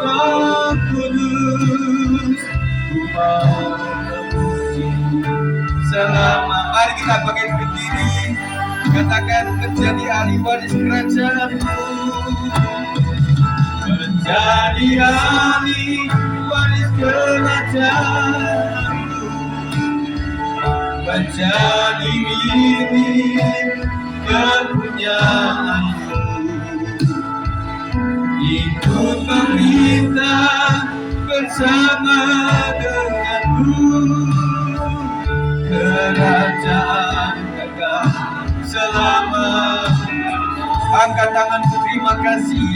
Roh Kudus. Ku mau memuji-Mu selama. Mari kita bangkit berdiri, katakan menjadi ahli waris kerajaan-Mu, menjadi ahli waris kerajaan-Mu, menjadi milik kepunyaanmu. Ikut memerintah bersama denganmu, kerajaan kekal selama. Angkat tanganmu, terima kasih,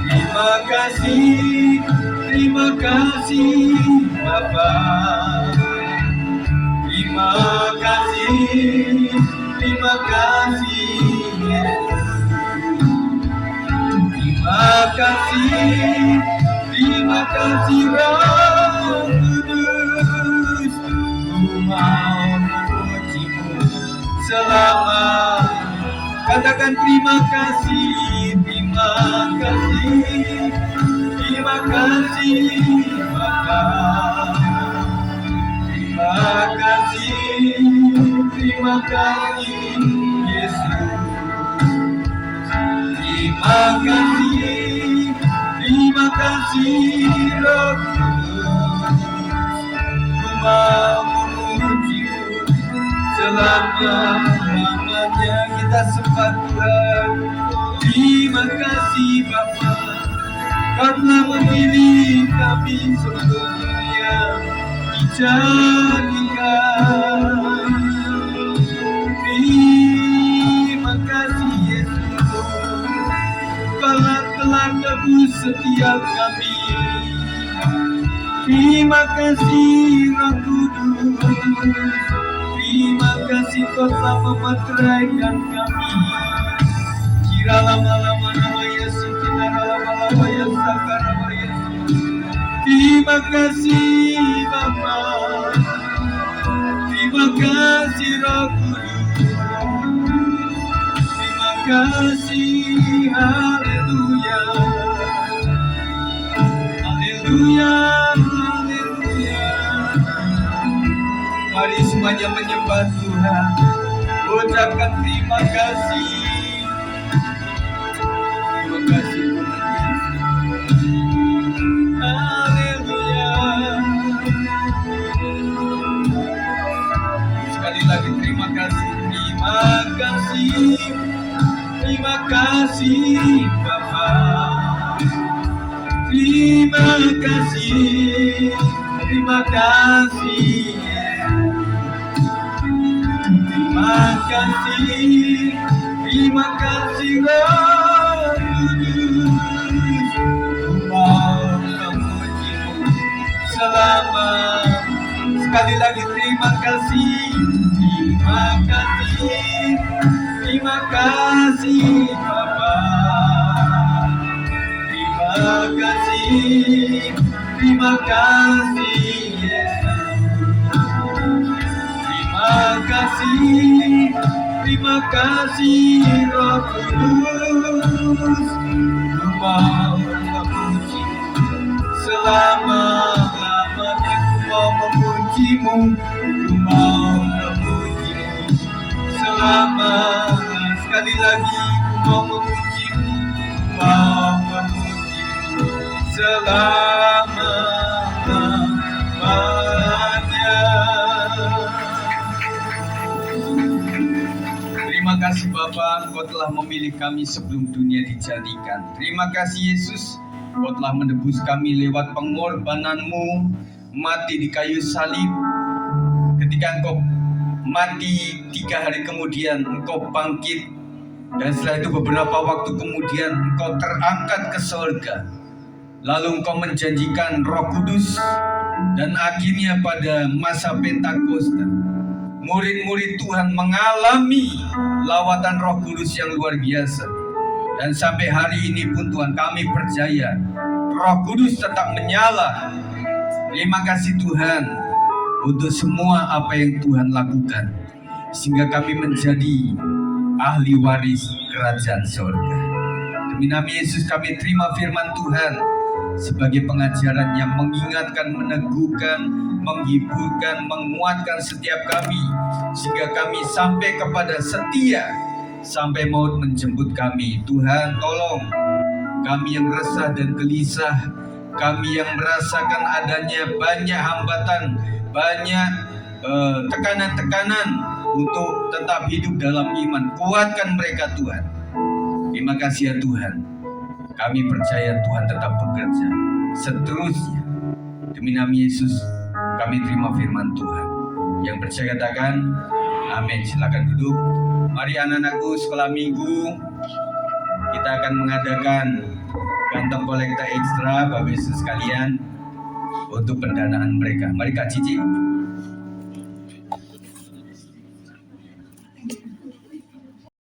terima kasih, terima kasih Bapa. Terima kasih, terima kasih Yesus. Terima kasih, terima kasih Roh Kudus. Ku mau selama. Katakan terima kasih, terima kasih, terima kasih Bapa. Terima kasih, terima kasih Yesus. Terima kasih, terima kasih Roh Kudus. Ku mau memuji-Mu selama-lamanya. Kita sembah Tuhan. Terima kasih Bapa, Kau telah memilih kami sebelum dunia dijadikan. Terima kasih Yesus, Kau telah tebus setiap kami. Terima kasih Roh Kudus, terima kasih Kau telah memeteraikan kami. Kira lama-lama nama Yesus, kira lama-lama Yesus, nama Yesus. Terima kasih Bapa, terima kasih Roh Kudus, terima kasih. Haleluya, haleluya, haleluya. Mari semuanya menyembah Tuhan, ucapkan terima kasih. Terima kasih Tuhan. Haleluya. Sekali lagi terima kasih, terima kasih, terima kasih Bapa. Terima kasih, terima kasih. Terima kasih, terima kasih Roh Kudus. Ku mau memuji-Mu selama. Sekali lagi terima kasih, terima kasih, terima kasih Bapa. Terima kasih, terima kasih Yesus. Terima kasih, terima kasih Roh Kudus. Ku mau memuji selama-lamanya. Ku mau memuji-Mu, ku mau memuji-Mu selama. Sekali lagi ku mau memuji-Mu, ku mau memuji-Mu selama-lamanya. Terima kasih Bapa, Engkau telah memilih kami sebelum dunia dijadikan. Terima kasih Yesus, Engkau telah menebus kami lewat pengorbanan-Mu, mati di kayu salib. Ketika Engkau mati 3 hari kemudian, Engkau bangkit. Dan setelah itu beberapa waktu kemudian Engkau terangkat ke surga. Lalu Engkau menjanjikan Roh Kudus. Dan akhirnya pada masa Pentakosta, murid-murid Tuhan mengalami lawatan Roh Kudus yang luar biasa. Dan sampai hari ini pun Tuhan, kami percaya Roh Kudus tetap menyala. Terima kasih Tuhan untuk semua apa yang Tuhan lakukan, sehingga kami menjadi ahli waris kerajaan surga. Demi nama Yesus kami terima firman Tuhan sebagai pengajaran yang mengingatkan, meneguhkan, menghiburkan, menguatkan setiap kami, sehingga kami sampai kepada setia sampai maut menjemput kami. Tuhan, tolong kami yang resah dan gelisah, kami yang merasakan adanya banyak hambatan, banyak tekanan-tekanan untuk tetap hidup dalam iman. Kuatkan mereka Tuhan. Terima kasih ya Tuhan. Kami percaya Tuhan tetap bekerja seterusnya. Demi nama Yesus kami terima firman Tuhan. Yang percaya katakan amin. Silakan duduk. Mari anak-anakku, sekolah minggu kita akan mengadakan kantong kolekta ekstra Bapak Ibu sekalian untuk pendanaan mereka. Mari Kak Cici.